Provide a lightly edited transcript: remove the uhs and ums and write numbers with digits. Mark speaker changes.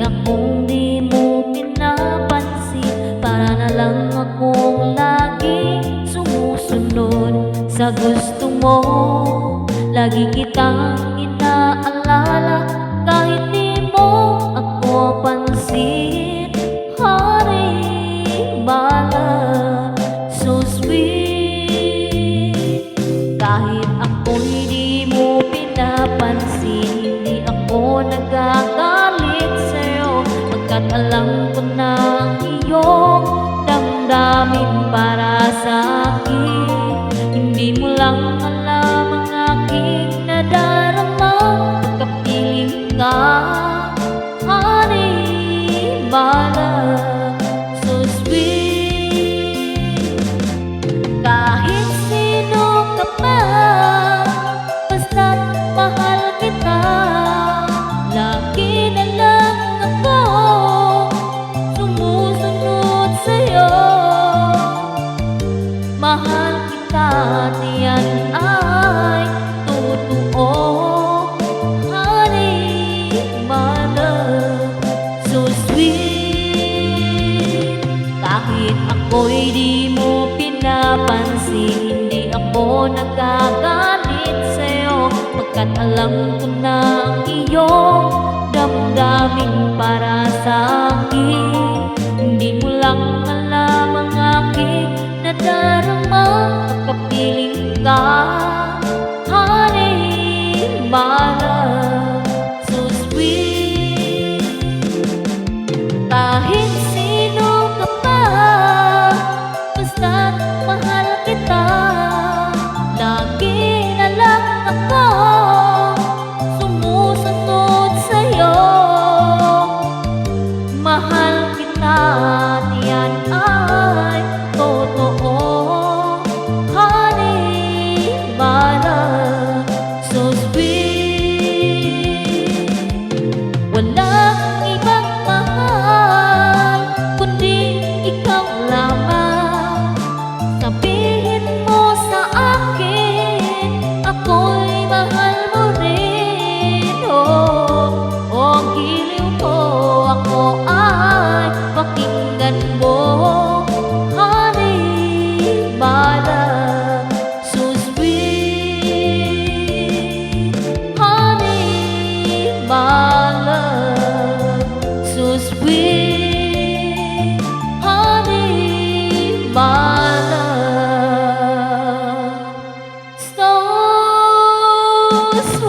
Speaker 1: akong di mo pinapansin. Para na lang akong laging sumusunod sa gusto mo. Lagi kitang inaalala kahit di mo ako pansin. Honey, my love, so sweet. Kahit ako'y di mo pinapansin, hindi ako nagagalit sa'yo, pagkat alam ko na ang iyong damdamin para sa'kin. Hindi mo lang alam ang aking nadarama pagkapiling ka. Honey, my love, so sweet. Kahit sino ka pa, basta't mahal kita. Lagi na lang ako sumusunod sa'yo. Mahal kita, tiyan ay totoo. Honey, my love, so sweet. Kahit ako'y di mo pinapansin, hindi ako nagagalit sa'yo, pagkat alam ko na ang iyong damdamin para sa'kin. Hindi mo lang alam ang aking nadarama pagkapiling ka. Honey, my love, so sweet. Kahit sino ka pa, basta't mahal kita. Lagi na lang ako sumusunod sa'yo. Mahal kita, tiyan ay totoo. Honey, my love, so sweet. Walang ibang mahal kundi ikaw lamang. Sabihin mo sa akin, ako'y mahal mo rin. Oh, ang giliw ko, ako ay pakinggan mo. Honey, my love, so sweet. Honey, my love, so sweet. Honey, my love, so sweet.